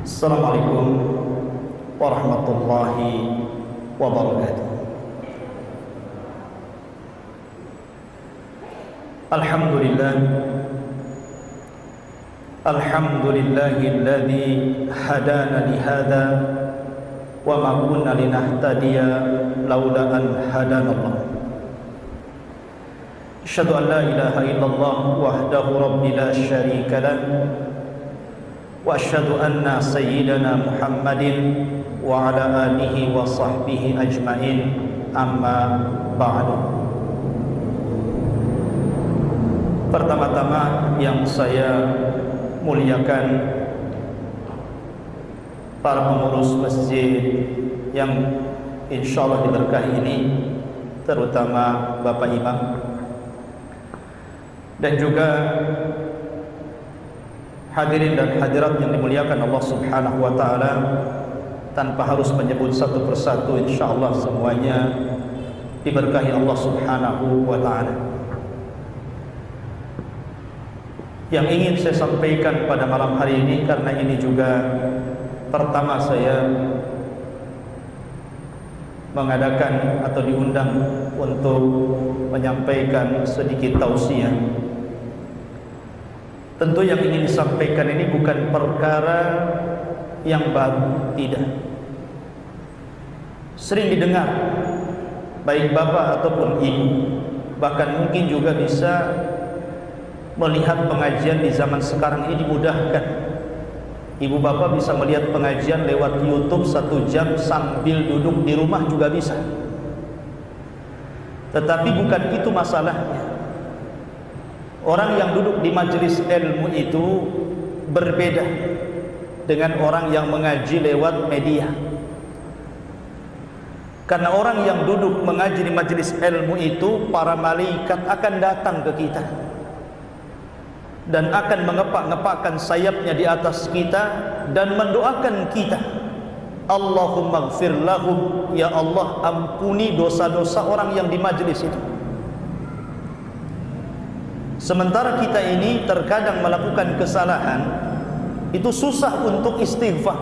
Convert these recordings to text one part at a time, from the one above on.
Assalamualaikum warahmatullahi wabarakatuh. Alhamdulillah, alhamdulillahilladzi hadana lihada wa ma kunna linahtadiya laula an hadana Allah. Asyhadu an la ilaha illallah wahdahu rabbi la syarika lah wa asyhadu anna sayyidana Muhammadin wa ala alihi wa sahbihi ajmain, amma ba'du. Pertama-tama yang saya muliakan para pengurus masjid yang insyaallah diberkahi ini, terutama Bapak Imam, dan juga hadirin dan hadirat yang dimuliakan Allah Subhanahu wa taala. Tanpa harus menyebut satu persatu, insyaallah semuanya diberkahi Allah Subhanahu wa taala. Yang ingin saya sampaikan pada malam hari ini, karena ini juga pertama saya mengadakan atau diundang untuk menyampaikan sedikit tausiah. Tentu yang ingin disampaikan ini bukan perkara yang baru, tidak. Sering didengar, baik bapak ataupun ibu, bahkan mungkin juga bisa melihat pengajian di zaman sekarang ini dimudahkan. Ibu bapak bisa melihat pengajian lewat YouTube 1 jam sambil duduk di rumah juga bisa. Tetapi bukan itu masalahnya. Orang yang duduk di majelis ilmu itu berbeda dengan orang yang mengaji lewat media. Karena orang yang duduk mengaji di majelis ilmu itu, para malaikat akan datang ke kita dan akan mengepak-ngepakkan sayapnya di atas kita dan mendoakan kita, Allahumma ighfir lahum, ya Allah ampuni dosa-dosa orang yang di majelis itu. Sementara kita ini terkadang melakukan kesalahan, itu susah untuk istighfar.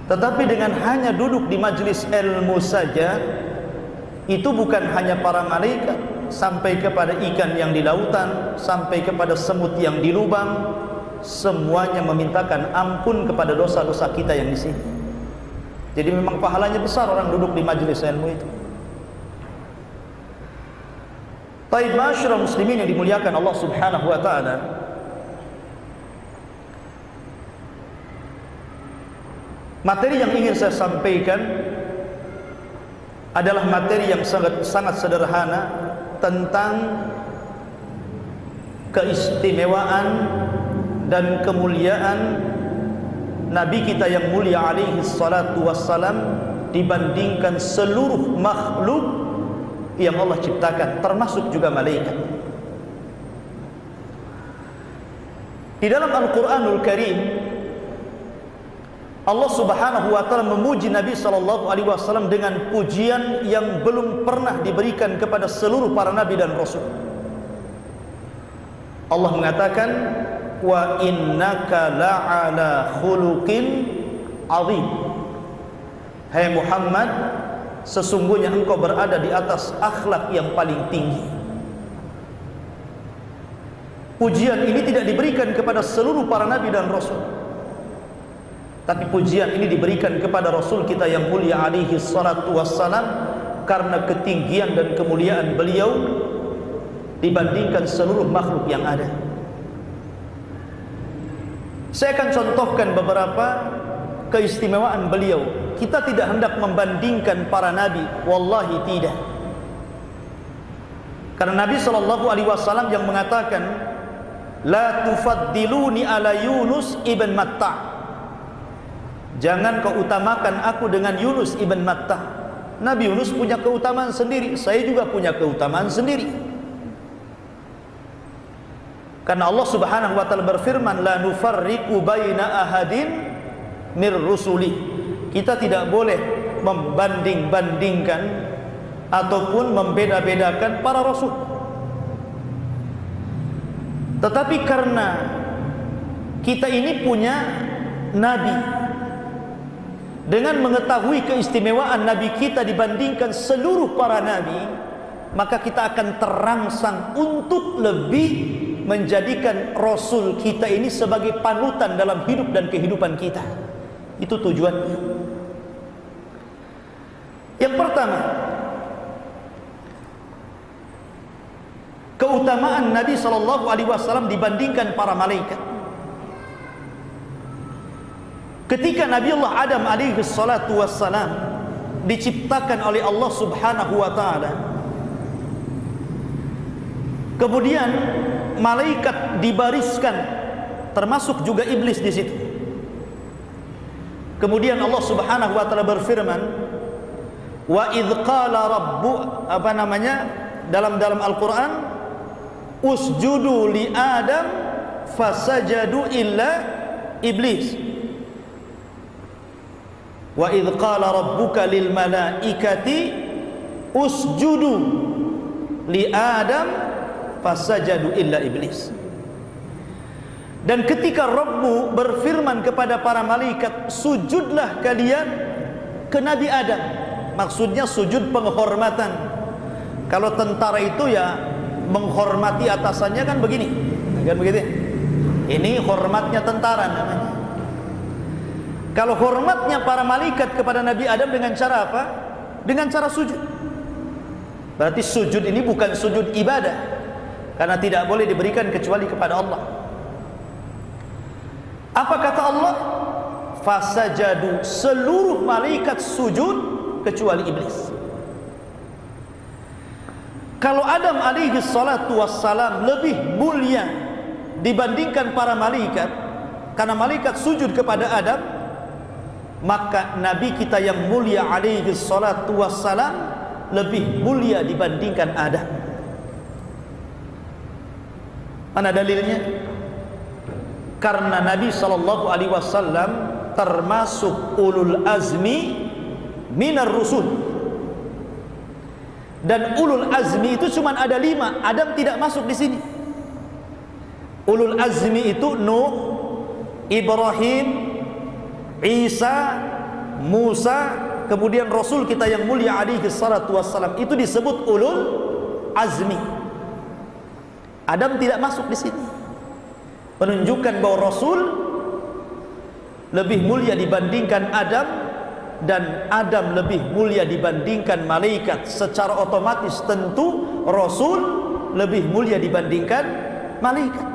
Tetapi dengan hanya duduk di majelis ilmu saja, itu bukan hanya para malaikat, sampai kepada ikan yang di lautan, sampai kepada semut yang di lubang, semuanya memintakan ampun kepada dosa-dosa kita yang di sini. Jadi memang pahalanya besar orang duduk di majelis ilmu itu. Baik, masyarakat muslimin yang dimuliakan Allah Subhanahu wa taala, materi yang ingin saya sampaikan adalah materi yang sangat sederhana tentang keistimewaan dan kemuliaan Nabi kita yang mulia alaihi salatu wassalam dibandingkan seluruh makhluk yang Allah ciptakan, termasuk juga malaikat. Di dalam Al-Quranul Karim, Allah Subhanahu wa taala memuji Nabi sallallahu alaihi wasallam dengan pujian yang belum pernah diberikan kepada seluruh para nabi dan rasul. Allah mengatakan, wa innaka la'ala khuluqin azim. Hai Muhammad, sesungguhnya engkau berada di atas akhlak yang paling tinggi. Pujian ini tidak diberikan kepada seluruh para nabi dan rasul, tapi pujian ini diberikan kepada Rasul kita yang mulia alaihi salatu wassalam, karena ketinggian dan kemuliaan beliau dibandingkan seluruh makhluk yang ada. Saya akan contohkan beberapa keistimewaan beliau. Kita tidak hendak membandingkan para nabi, wallahi tidak. Karena Nabi SAW yang mengatakan, la tufaddiluni ala Yunus ibn Matta', jangan kau utamakan aku dengan Yunus ibn Matta'. Nabi Yunus punya keutamaan sendiri, saya juga punya keutamaan sendiri. Karena Allah Subhanahu wa taala berfirman, la nufarriqu baina ahadin mir rusuli. Kita tidak boleh membanding-bandingkan ataupun membeda-bedakan para rasul. Tetapi karena kita ini punya nabi, dengan mengetahui keistimewaan nabi kita dibandingkan seluruh para nabi, maka kita akan terangsang untuk lebih menjadikan Rasul kita ini sebagai panutan dalam hidup dan kehidupan kita. Itu tujuannya. Yang pertama, keutamaan Nabi SAW dibandingkan para malaikat. Ketika Nabi Allah Adam SAW diciptakan oleh Allah Subhanahu wa Ta'ala, kemudian malaikat dibariskan, termasuk juga iblis di situ. Kemudian Allah Subhanahu wa Ta'ala berfirman, wa idz qala rabbu, dalam Al-Qur'an, usjudu li Adam fasajadu illa iblis. Wa idz qala rabbuka lil malaikati usjudu li Adam fasajadu illa iblis. Dan ketika Rabbmu berfirman kepada para malaikat, sujudlah kalian ke Nabi Adam, maksudnya sujud penghormatan. Kalau tentara itu ya menghormati atasannya kan begini, kan begitu. Ini hormatnya tentara namanya. Kalau hormatnya para malaikat kepada Nabi Adam dengan cara apa? Dengan cara sujud. Berarti sujud ini bukan sujud ibadah, karena tidak boleh diberikan kecuali kepada Allah. Apa kata Allah? Fasajadu, seluruh malaikat sujud kecuali iblis. Kalau Adam alaihi salatu wassalam lebih mulia dibandingkan para malaikat, karena malaikat sujud kepada Adam, maka Nabi kita yang mulia alaihi salatu wassalam lebih mulia dibandingkan Adam. Mana dalilnya? Karena Nabi SAW termasuk ulul azmi minar rusul. Dan ulul azmi itu cuma ada 5. Adam tidak masuk di sini. Ulul azmi itu Nuh, Ibrahim, Isa, Musa, kemudian Rasul kita yang mulia alaihi salatu wassalam. Itu disebut ulul azmi. Adam tidak masuk di sini. Menunjukkan bahwa Rasul lebih mulia dibandingkan Adam, dan Adam lebih mulia dibandingkan malaikat. Secara otomatis tentu Rasul lebih mulia dibandingkan malaikat.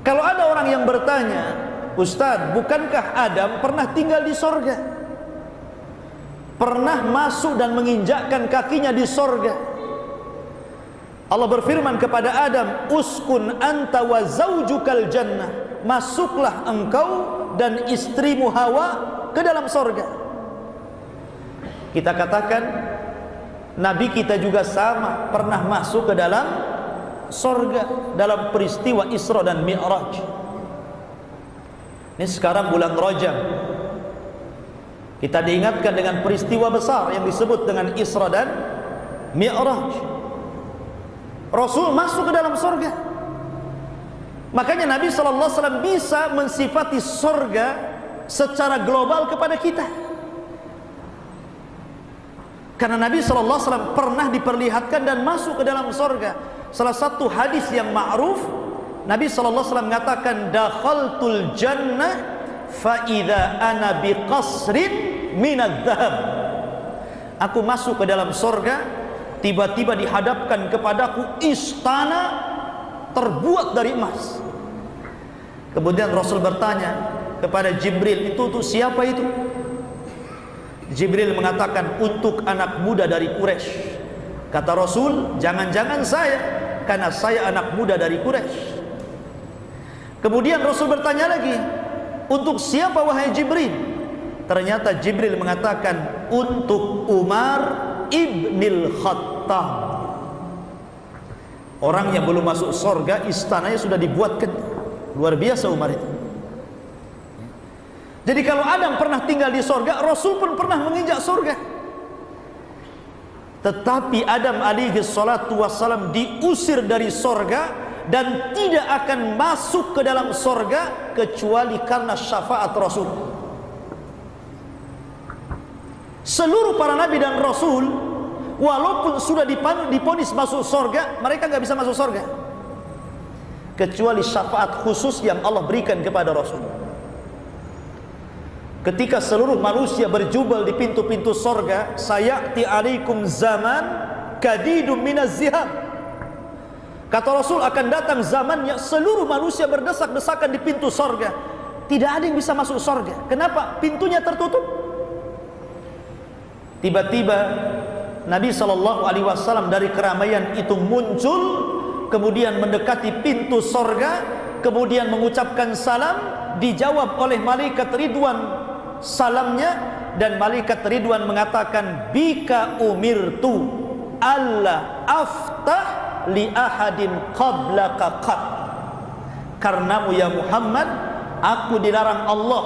Kalau ada orang yang bertanya, Ustaz, bukankah Adam pernah tinggal di sorga? Pernah masuk dan menginjakkan kakinya di sorga? Allah berfirman kepada Adam, uskun anta wa zaujukal jannah, masuklah engkau dan istrimu Hawa ke dalam sorga. Kita katakan Nabi kita juga sama, pernah masuk ke dalam sorga dalam peristiwa Isra dan Mi'raj. Ini sekarang bulan Rajab, kita diingatkan dengan peristiwa besar yang disebut dengan Isra dan Mi'raj. Rasul masuk ke dalam sorga. Makanya Nabi SAW bisa mensifati sorga secara global kepada kita. Karena Nabi SAW pernah diperlihatkan dan masuk ke dalam sorga. Salah satu hadis yang ma'ruf, Nabi SAW mengatakan, dakhaltul jannah fa idza ana biqasrin minadz dzahab. Aku masuk ke dalam sorga, tiba-tiba dihadapkan kepadaku istana terbuat dari emas. Kemudian Rasul bertanya kepada Jibril, itu tuh siapa itu? Jibril mengatakan, untuk anak muda dari Quraisy. Kata Rasul, jangan-jangan saya, karena saya anak muda dari Quraisy. Kemudian Rasul bertanya lagi, untuk siapa wahai Jibril? Ternyata Jibril mengatakan, untuk Umar Ibnil Khattab. Orang yang belum masuk sorga, istananya sudah dibuatkan. Luar biasa Umar itu. Jadi kalau Adam pernah tinggal di sorga, Rasul pun pernah menginjak sorga. Tetapi Adam alaihi salatu wassalam diusir dari sorga dan tidak akan masuk ke dalam sorga kecuali karena syafaat Rasul. Seluruh para nabi dan rasul walaupun sudah diponis masuk sorga, mereka nggak bisa masuk sorga kecuali syafaat khusus yang Allah berikan kepada Rasul. Ketika seluruh manusia berjubel di pintu-pintu sorga, sayati alaikum zaman kadidum minaz ziham. Kata Rasul, akan datang zamannya seluruh manusia berdesak-desakan di pintu sorga, tidak ada yang bisa masuk sorga. Kenapa? Pintunya tertutup. Tiba-tiba Nabi SAW dari keramaian itu muncul, kemudian mendekati pintu sorga, kemudian mengucapkan salam, dijawab oleh malaikat Ridwan salamnya, dan malaikat Ridwan mengatakan, bika umirtu alla aftah li ahadin qablaka qat. Karenamu ya Muhammad, aku dilarang Allah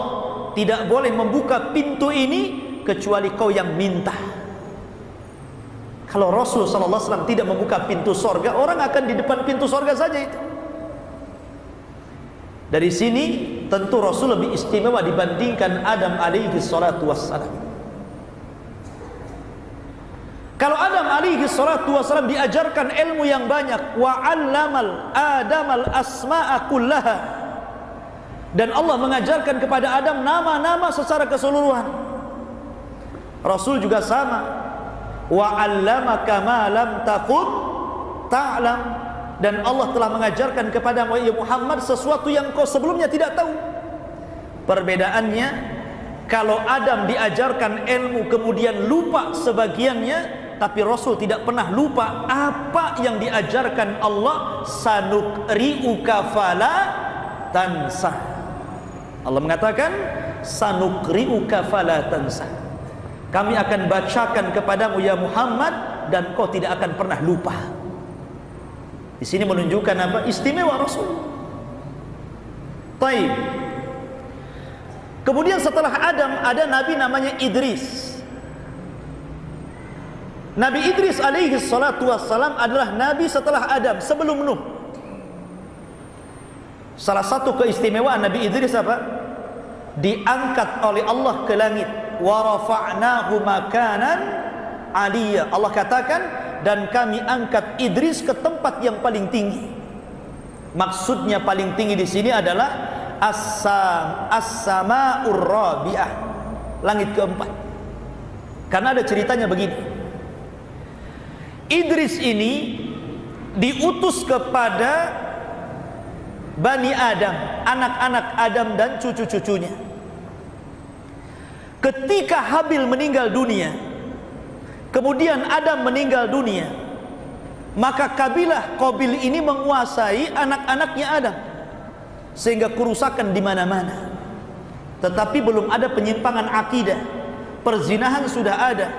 tidak boleh membuka pintu ini kecuali kau yang minta. Kalau Rasul SAW tidak membuka pintu sorga, orang akan di depan pintu sorga saja itu. Dari sini tentu Rasul lebih istimewa dibandingkan Adam alaihi salatu wassalam. Kalau Adam alaihi salatu wassalam diajarkan ilmu yang banyak, wa 'allamal Adamal asma'a kullaha, dan Allah mengajarkan kepada Adam nama-nama secara keseluruhan. Rasul juga sama, wa 'allamaka ma lam takun ta'lam, dan Allah telah mengajarkan kepada Muhammad sesuatu yang kau sebelumnya tidak tahu. Perbedaannya, kalau Adam diajarkan ilmu kemudian lupa sebagiannya, tapi Rasul tidak pernah lupa apa yang diajarkan Allah. Sanukri'uka fala tansa. Allah mengatakan, sanukri'uka fala tansa. Kami akan bacakan kepadamu ya Muhammad dan kau tidak akan pernah lupa. Di sini menunjukkan apa? Istimewa Rasul. Taib. Kemudian setelah Adam ada nabi namanya Idris. Nabi Idris alaihi salatu wassalam adalah nabi setelah Adam, sebelum Nuh. Salah satu keistimewaan Nabi Idris apa? Diangkat oleh Allah ke langit. Wa rafa'nahu makanan aliyya. Allah katakan, dan kami angkat Idris ke tempat yang paling tinggi. Maksudnya paling tinggi di sini adalah as-sama'ur rabi'ah, langit keempat. Karena ada ceritanya begini. Idris ini diutus kepada Bani Adam, anak-anak Adam dan cucu-cucunya. Ketika Habil meninggal dunia, kemudian Adam meninggal dunia, maka kabilah Qabil ini menguasai anak-anaknya Adam, sehingga kerusakan di mana-mana. Tetapi belum ada penyimpangan akidah. Perzinahan sudah ada,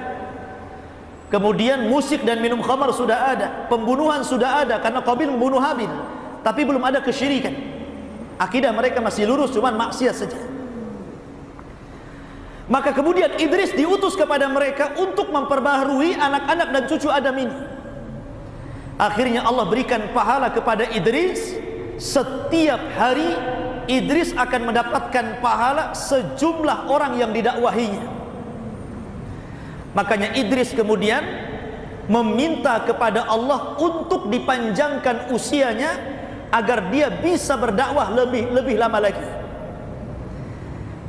kemudian musik dan minum khamar sudah ada, pembunuhan sudah ada karena Qabil membunuh Habil, tapi belum ada kesyirikan. Akidah mereka masih lurus, cuma maksiat saja. Maka kemudian Idris diutus kepada mereka untuk memperbaharui anak-anak dan cucu Adam ini. Akhirnya Allah berikan pahala kepada Idris. Setiap hari Idris akan mendapatkan pahala sejumlah orang yang didakwahinya. Makanya Idris kemudian meminta kepada Allah untuk dipanjangkan usianya agar dia bisa berdakwah lebih lama lagi.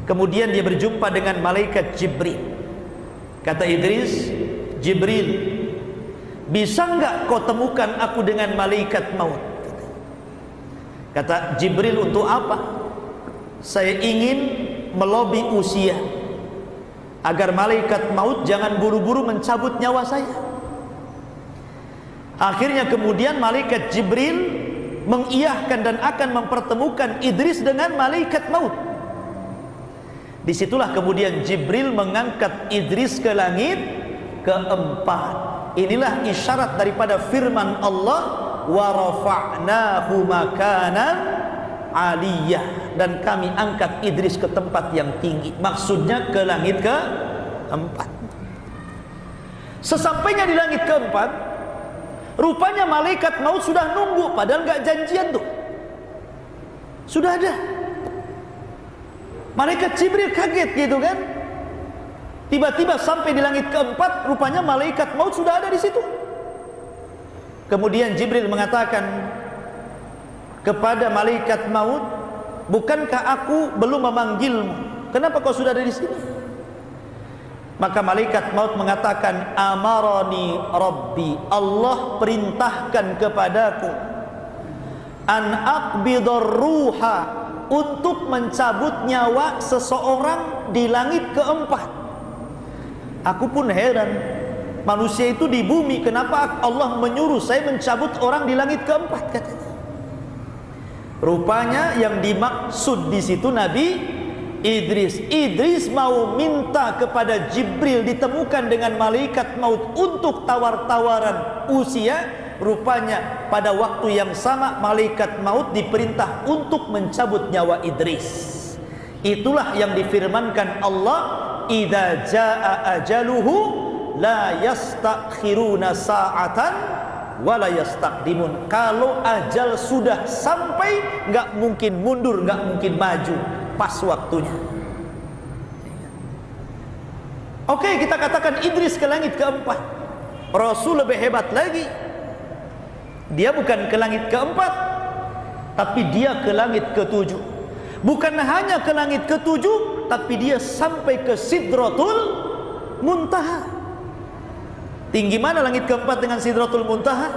Kemudian dia berjumpa dengan malaikat Jibril. Kata Idris, Jibril, bisa enggak kau temukan aku dengan malaikat maut? Kata Jibril, untuk apa? Saya ingin melobi usia agar malaikat maut jangan buru-buru mencabut nyawa saya. Akhirnya kemudian malaikat Jibril mengiyahkan dan akan mempertemukan Idris dengan malaikat maut. Disitulah kemudian Jibril mengangkat Idris ke langit keempat. Inilah isyarat daripada firman Allah, wa rafa'nahu makanan aliyah, dan kami angkat Idris ke tempat yang tinggi. Maksudnya ke langit keempat. Sesampainya di langit keempat, Rupanya malaikat maut sudah nunggu, padahal nggak janjian tuh. Sudah ada. Malaikat Jibril kaget gitu kan. Tiba-tiba sampai di langit keempat, rupanya malaikat maut sudah ada di situ. Kemudian Jibril mengatakan kepada malaikat maut, bukankah aku belum memanggilmu? Kenapa kau sudah ada di sini? Maka malaikat maut mengatakan, amarani Rabbi, Allah perintahkan kepadaku an aqbidur ruha, untuk mencabut nyawa seseorang di langit keempat. Aku pun heran, manusia itu di bumi, kenapa Allah menyuruh saya mencabut orang di langit keempat, katanya. Rupanya yang dimaksud di situ Nabi Idris. Idris mau minta kepada Jibril ditemukan dengan malaikat maut untuk tawar-tawaran usia. Rupanya pada waktu yang sama malaikat maut diperintah untuk mencabut nyawa Idris. Itulah yang difirmankan Allah, idza jaa ajaluhu la yastakhiruna sa'atan wa la yastaqdimun. Kalau ajal sudah sampai, enggak mungkin mundur, enggak mungkin maju, pas waktunya. Oke, kita katakan Idris ke langit keempat. Rasul lebih hebat lagi. Dia bukan ke langit keempat, tapi dia ke langit ketujuh. Bukan hanya ke langit ketujuh, tapi dia sampai ke Sidratul Muntaha. Tinggi mana langit keempat dengan Sidratul Muntaha?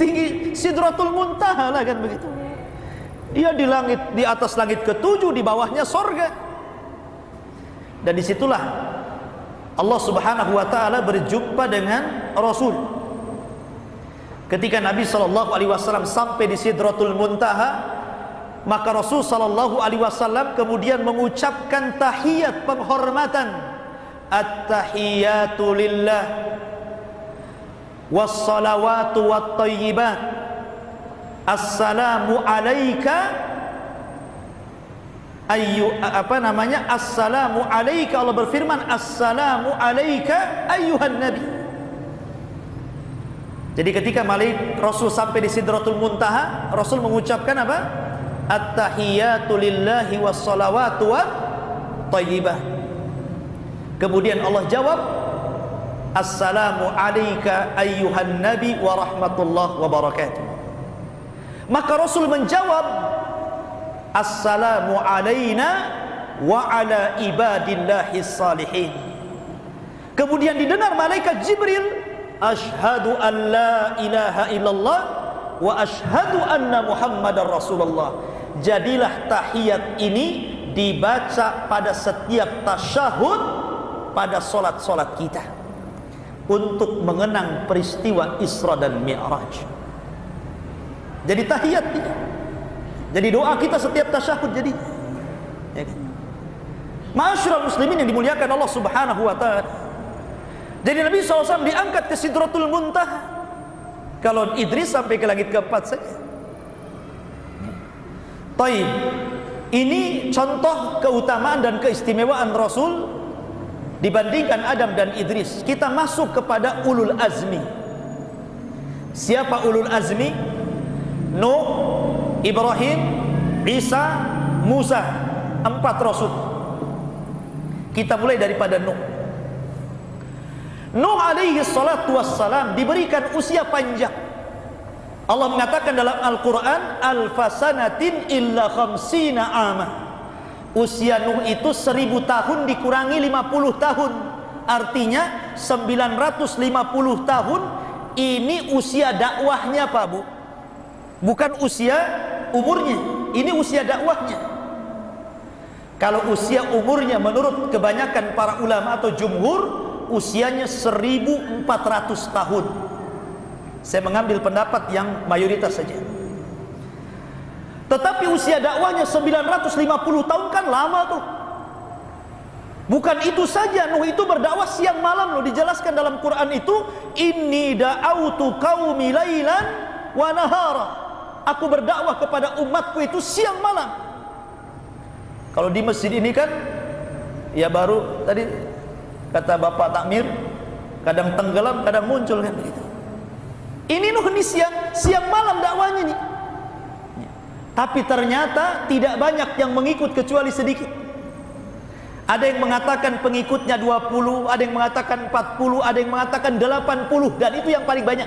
Tinggi Sidratul Muntaha lah, kan begitu. Dia di langit, di atas langit ketujuh, di bawahnya sorga. Dan disitulah Allah Subhanahu wa ta'ala berjumpa dengan Rasul. Ketika Nabi SAW sampai di Sidratul Muntaha, maka Rasul SAW kemudian mengucapkan tahiyat penghormatan, at-tahiyatu lillah wassalawatu wattayyibat, assalamu alaika assalamu alaika. Allah berfirman, assalamu alaika ayyuhan nabi. Jadi ketika Rasul sampai di Sidratul Muntaha, Rasul mengucapkan apa? At-tahiyatu lillahi wassalawatu wattayyibah. Kemudian Allah jawab, assalamu alaika ayyuhan nabi wa rahmatullah wa barakatuh. Maka Rasul menjawab, assalamu alaina wa ala ibadillahis salihin. Kemudian didengar malaikat Jibril, asyhadu an la ilaha illallah wa asyhadu anna muhammadar rasulullah. Jadilah tahiyat ini dibaca pada setiap tasyahud pada solat-solat kita untuk mengenang peristiwa Isra dan Mi'raj. Jadi tahiyat ini, jadi doa kita setiap tasyahud. Jadi ya kan? Ma'asyiral muslimin yang dimuliakan Allah Subhanahu wa ta'ala. Jadi Nabi SAW diangkat ke Sidratul Muntaha. Kalau Idris sampai ke langit keempat saja. Taib. Ini contoh keutamaan dan keistimewaan Rasul dibandingkan Adam dan Idris. Kita masuk kepada ulul azmi. Siapa ulul azmi? Nuh, Ibrahim, Isa, Musa. 4 Rasul. Kita mulai daripada Nuh. Nuh alaihi salatu wassalam diberikan usia panjang. Allah mengatakan dalam Al-Quran, alfasanatin illa khamsina ama. Usia Nuh itu 1000 tahun dikurangi 50 tahun. Artinya 950 tahun. Ini usia dakwahnya, Pak Bu. Bukan usia umurnya. Ini usia dakwahnya. Kalau usia umurnya menurut kebanyakan para ulama atau jumhur, usianya 1400 tahun. Saya mengambil pendapat yang mayoritas saja. Tetapi usia dakwahnya 950 tahun, kan lama tuh. Bukan itu saja, Nuh itu berdakwah siang malam loh. Dijelaskan dalam Quran itu, inni da'autu qaumi lailan wa nahara. Aku berdakwah kepada umatku itu siang malam. Kalau di masjid ini kan ya baru tadi kata Bapak Takmir, kadang tenggelam, kadang muncul kan begitu. Ini Nuh ini siang malam dakwanya nih. Tapi ternyata tidak banyak yang mengikut kecuali sedikit. Ada yang mengatakan pengikutnya 20, ada yang mengatakan 40, ada yang mengatakan 80, dan itu yang paling banyak.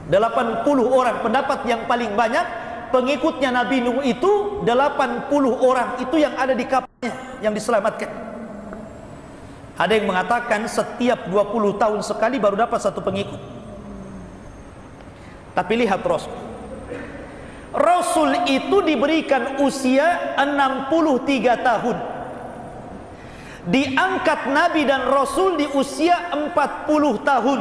80 orang, pendapat yang paling banyak pengikutnya Nabi Nuh itu 80 orang, itu yang ada di kapalnya yang diselamatkan. Ada yang mengatakan setiap 20 tahun sekali baru dapat satu pengikut. Tapi lihat Rasul itu diberikan usia 63 tahun. Diangkat Nabi dan Rasul di usia 40 tahun.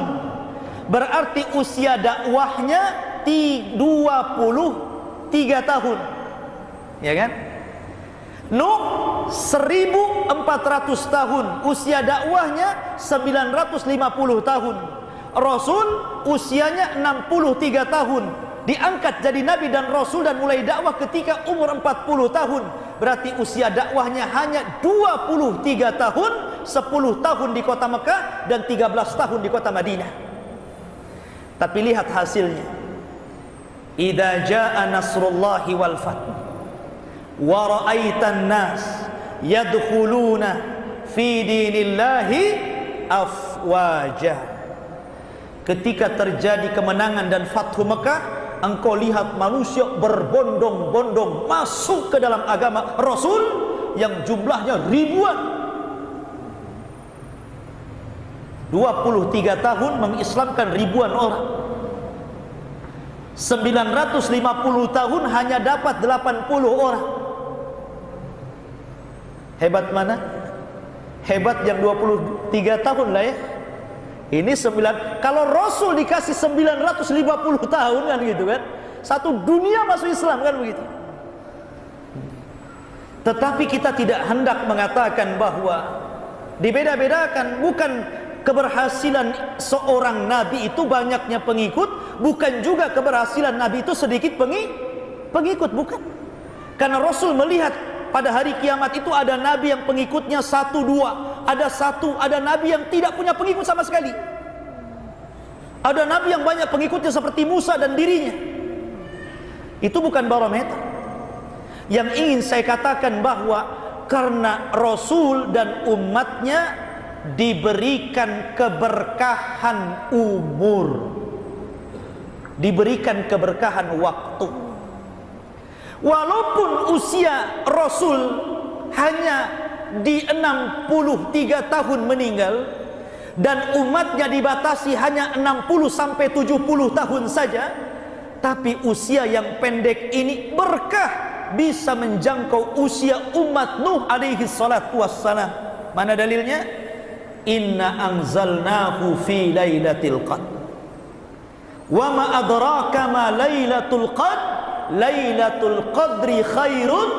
Berarti usia dakwahnya 23 tahun. Ya kan? Nuh 1400 tahun, usia dakwahnya 950 tahun. Rasul usianya 63 tahun. Diangkat jadi Nabi dan Rasul dan mulai dakwah ketika umur 40 tahun. Berarti usia dakwahnya hanya 23 tahun, 10 tahun di kota Mekah dan 13 tahun di kota Madinah. Tapi lihat hasilnya. Idza jaa nasrullahi wal fath wa ra'aitan nas yadkhuluna fi dinillahi afwaja. Ketika terjadi kemenangan dan Fathu Mekah, engkau lihat manusia berbondong-bondong masuk ke dalam agama Rasul yang jumlahnya ribuan. 23 tahun mengislamkan ribuan orang. 950 tahun hanya dapat 80 orang. Hebat mana? Hebat yang 23 tahun lah ya. Ini 9, kalau Rasul dikasih 950 tahun kan gitu kan, satu dunia masuk Islam kan begitu. Tetapi kita tidak hendak mengatakan bahwa dibeda-bedakan. Bukan keberhasilan seorang Nabi itu banyaknya pengikut, bukan juga keberhasilan Nabi itu sedikit pengikut, bukan. Karena Rasul melihat pada hari kiamat itu ada Nabi yang pengikutnya 1, 2, ada Nabi yang tidak punya pengikut sama sekali. Ada Nabi yang banyak pengikutnya seperti Musa dan dirinya. Itu bukan barometer. Yang ingin saya katakan bahwa karena Rasul dan umatnya diberikan keberkahan umur, diberikan keberkahan waktu. Walaupun usia Rasul hanya di 63 tahun meninggal dan umatnya dibatasi hanya 60 sampai 70 tahun saja, tapi usia yang pendek ini berkah, bisa menjangkau usia umat Nuh alaihi salatu wassalam. Mana dalilnya? Inna anzalnahu fi lailatul qadr. Wa ma adraka ma lailatul qadr. Lailatul qadri khairun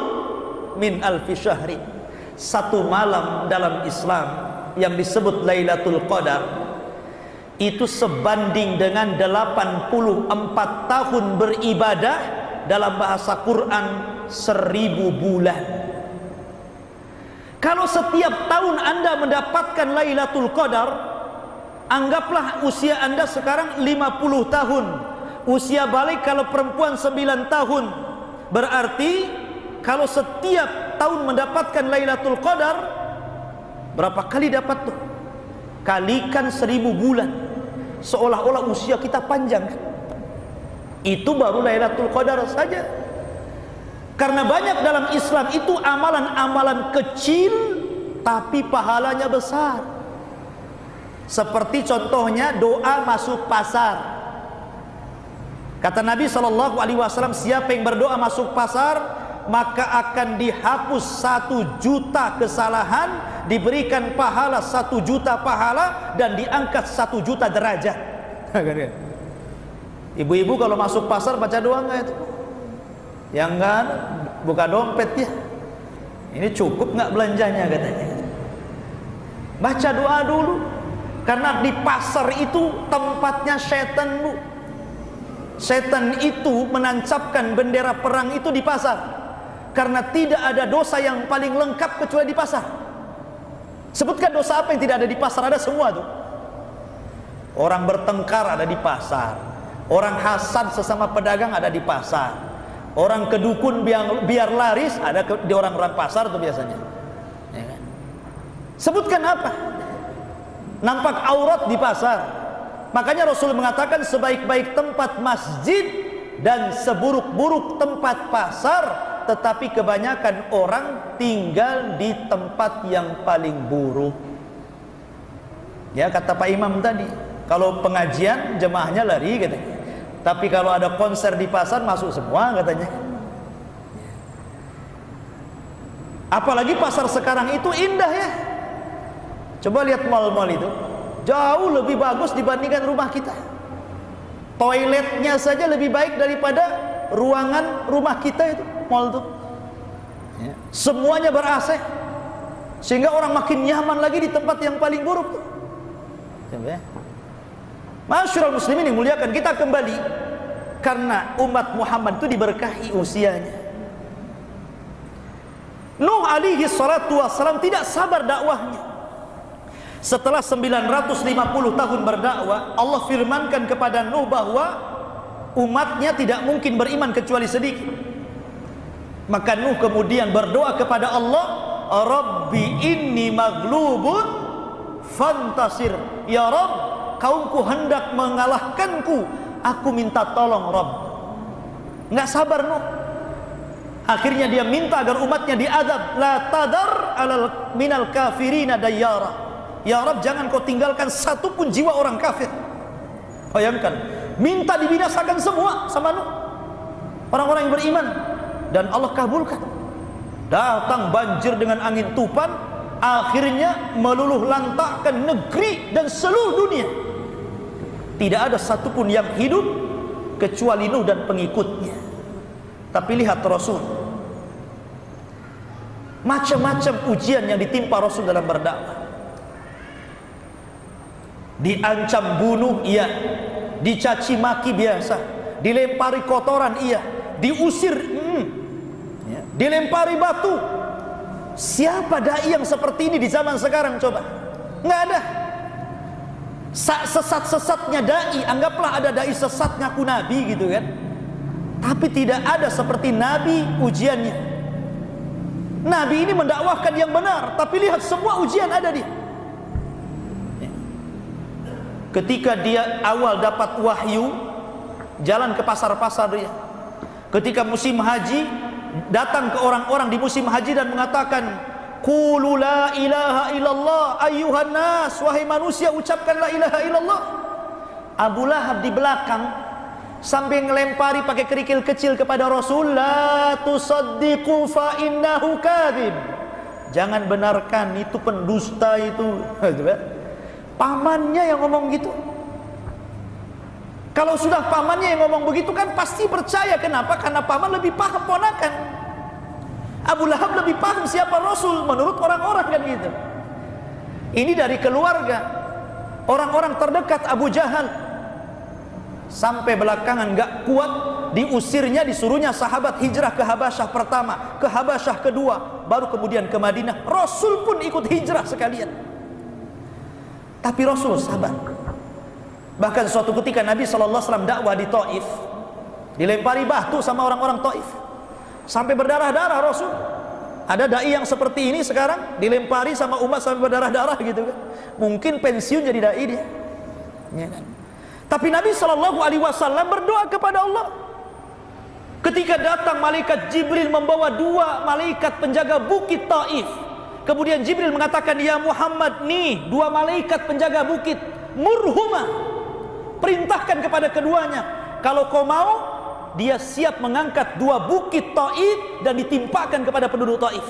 min alfi syahri. Satu malam dalam Islam yang disebut Lailatul Qadar itu sebanding dengan 84 tahun beribadah. Dalam bahasa Quran 1000 bulan. Kalau setiap tahun Anda mendapatkan Lailatul Qadar, anggaplah usia Anda sekarang 50 tahun. Usia balik kalau perempuan 9 tahun. Berarti kalau setiap tahun mendapatkan Lailatul Qadar, berapa kali dapat tuh? Kalikan 1000 bulan. Seolah-olah usia kita panjang. Itu baru Lailatul Qadar saja. Karena banyak dalam Islam itu amalan-amalan kecil tapi pahalanya besar. Seperti contohnya doa masuk pasar. Kata Nabi SAW, siapa yang berdoa masuk pasar, maka akan dihapus 1 juta kesalahan, diberikan pahala 1 juta pahala, dan diangkat 1 juta derajat. Ibu-ibu kalau masuk pasar baca doa enggak itu? Yang enggak, buka dompet ya. Ini cukup enggak belanjanya katanya? Baca doa dulu. Karena di pasar itu tempatnya setan, Bu. Setan itu menancapkan bendera perang itu di pasar. Karena tidak ada dosa yang paling lengkap kecuali di pasar. Sebutkan dosa apa yang tidak ada di pasar? Ada semua tuh. Orang bertengkar ada di pasar. Orang hasad sesama pedagang ada di pasar. Orang kedukun biar laris ada di orang-orang pasar tuh biasanya. Ya kan? Sebutkan apa? Nampak aurat di pasar. Makanya Rasul mengatakan sebaik-baik tempat masjid dan seburuk-buruk tempat pasar, tetapi kebanyakan orang tinggal di tempat yang paling buruk. Ya, kata Pak Imam tadi, kalau pengajian jemaahnya lari katanya. Tapi kalau ada konser di pasar masuk semua katanya. Apalagi pasar sekarang itu indah ya. Coba lihat mal-mal itu, jauh lebih bagus dibandingkan rumah kita. Toiletnya saja lebih baik daripada ruangan rumah kita itu, mal itu. Ya. Semuanya ber-AC, sehingga orang makin nyaman lagi di tempat yang paling buruk tuh. Coba ya. Masyarul muslimin yang muliakan, kita kembali karena umat Muhammad itu diberkahi usianya. Nuh alaihi salatu wassalam tidak sabar dakwahnya. Setelah 950 tahun berdakwah, Allah firmankan kepada Nuh bahwa umatnya tidak mungkin beriman kecuali sedikit. Maka Nuh kemudian berdoa kepada Allah, Rabbi inni maglubun fantasir. Ya Rabb, kaumku hendak mengalahkanku, aku minta tolong Rabb. Nggak sabar Nuh. Akhirnya dia minta agar umatnya diazab. La tadar alal minal kafirina dayyara. Ya Rabb, jangan kau tinggalkan satu pun jiwa orang kafir. Bayangkan, minta dibinasakan semua sama Nuh, orang-orang yang beriman, dan Allah kabulkan. Datang banjir dengan angin tupan, akhirnya meluluh lantakkan negeri dan seluruh dunia. Tidak ada satupun yang hidup kecuali Nuh dan pengikutnya. Tapi lihat Rasul, macam-macam ujian yang ditimpa Rasul dalam berdakwah. Diancam bunuh, iya. Dicaci maki biasa. Dilempari kotoran, iya. Diusir, ya. Dilempari batu. Siapa dai yang seperti ini di zaman sekarang coba? Nggak ada. Sesat-sesatnya dai, anggaplah ada dai sesat ngaku nabi gitu kan. Tapi tidak ada seperti nabi ujiannya. Nabi ini mendakwahkan yang benar, tapi lihat semua ujian ada dia. Ketika dia awal dapat wahyu, jalan ke pasar-pasar dia. Ketika musim haji, datang ke orang-orang di musim haji dan mengatakan, Qulu la ilaha illallah ayyuhan nas, wahai manusia ucapkan la ilaha illallah. Abu Lahab di belakang sambil ngelempari pakai kerikil kecil kepada Rasul, la tusaddiqu fa innahu kadhib. Jangan benarkan, itu pendusta itu. Pamannya yang ngomong gitu. Kalau sudah pamannya yang ngomong begitu kan pasti percaya. Kenapa? Karena paman lebih paham ponakan. Abu Lahab lebih paham siapa Rasul menurut orang-orang kan gitu. Ini dari keluarga, orang-orang terdekat Abu Jahal. Sampai belakangan gak kuat, diusirnya, disuruhnya sahabat hijrah ke Habasyah pertama, ke Habasyah kedua, baru kemudian ke Madinah. Rasul pun ikut hijrah sekalian. Tapi Rasul sabar. Bahkan suatu ketika Nabi SAW dakwah di Taif, dilempari batu sama orang-orang Taif, sampai berdarah-darah Rasul. Ada dai yang seperti ini sekarang dilempari sama umat sampai berdarah-darah gitu kan. Mungkin pensiun jadi dai dia. Ya kan? Tapi Nabi SAW berdoa kepada Allah. Ketika datang malaikat Jibril membawa 2 malaikat penjaga bukit Taif. Kemudian Jibril mengatakan, ya Muhammad, nih 2 malaikat penjaga bukit, murhumah, perintahkan kepada keduanya, kalau kau mau, dia siap mengangkat 2 bukit Taif dan ditimpakan kepada penduduk Taif.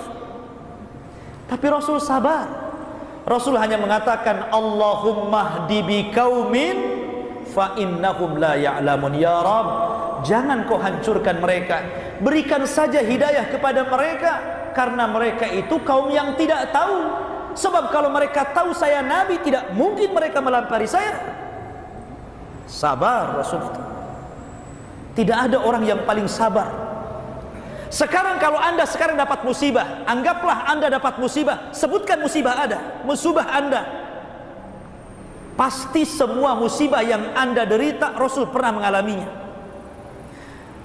Tapi Rasul sabar. Rasul hanya mengatakan, Allahumma hdi biqaumin fa innahum la ya'lamun. Ya Rabb, jangan kau hancurkan mereka, berikan saja hidayah kepada mereka, karena mereka itu kaum yang tidak tahu. Sebab kalau mereka tahu saya nabi, tidak mungkin mereka melampari saya. Sabar Rasul itu. Tidak ada orang yang paling sabar. Sekarang kalau anda sekarang dapat musibah, anggaplah anda dapat musibah, sebutkan musibah ada, musibah anda. Pasti semua musibah yang Anda derita Rasul pernah mengalaminya.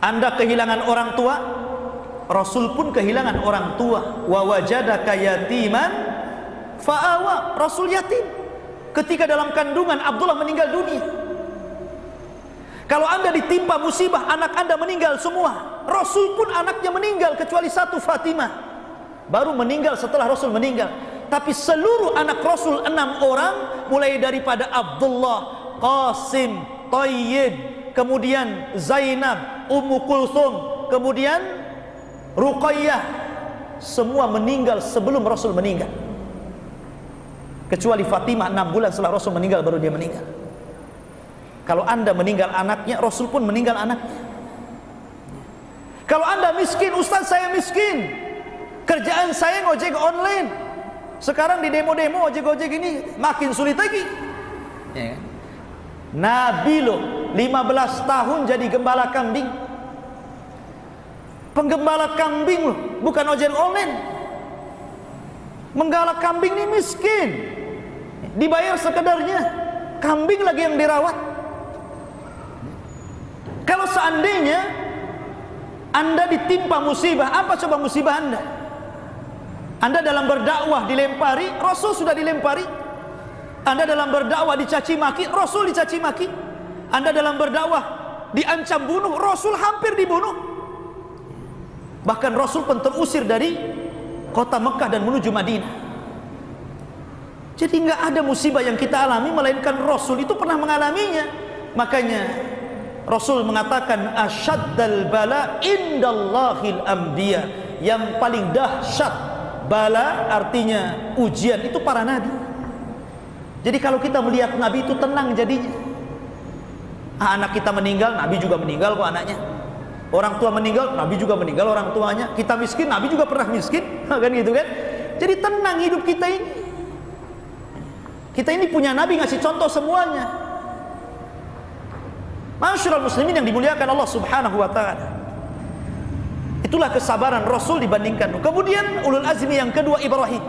Anda kehilangan orang tua, Rasul pun kehilangan orang tua. Wa wajadaka yatiman fa'awa. Rasul yatim ketika dalam kandungan Abdullah meninggal dunia. Kalau Anda ditimpa musibah, anak Anda meninggal semua, Rasul pun anaknya meninggal kecuali satu, Fatimah, baru meninggal setelah Rasul meninggal. Tapi seluruh anak Rasul 6 orang, mulai daripada Abdullah, Qasim, Tayyib, kemudian Zainab, Ummu Kulthum, kemudian Ruqayyah, semua meninggal sebelum Rasul meninggal. Kecuali Fatimah 6 bulan setelah Rasul meninggal baru dia meninggal. Kalau Anda meninggal anaknya, Rasul pun meninggal anaknya. Kalau Anda miskin, Ustaz saya miskin, kerjaan saya ngojek online. Sekarang di demo-demo ojek-ojek ini makin sulit lagi. Ya kan? Nabi loh 15 tahun jadi gembala kambing. Penggembala kambing loh, bukan ojek online. Menggala kambing ini miskin, dibayar sekedarnya, kambing lagi yang dirawat. Kalau seandainya Anda ditimpa musibah, apa coba musibah Anda? Anda dalam berdakwah dilempari, Rasul sudah dilempari. Anda dalam berdakwah dicaci maki, Rasul dicaci maki. Anda dalam berdakwah diancam bunuh, Rasul hampir dibunuh. Bahkan Rasul pun terusir dari kota Mekah dan menuju Madinah. Jadi nggak ada musibah yang kita alami melainkan Rasul itu pernah mengalaminya. Makanya Rasul mengatakan asyaddal bala indallahil anbiya. Yang paling dahsyat bala, artinya ujian, itu para nabi. Jadi kalau kita melihat nabi itu tenang jadinya. Anak kita meninggal, nabi juga meninggal kok anaknya. Orang tua meninggal, nabi juga meninggal orang tuanya. Kita miskin, nabi juga pernah miskin, kan gitu kan. Jadi tenang hidup kita ini. Kita ini punya nabi ngasih contoh semuanya. Masyarul muslimin yang dimuliakan Allah Subhanahu wa taala. Itulah kesabaran Rasul dibandingkan. Kemudian ulul azmi yang kedua Ibrahim.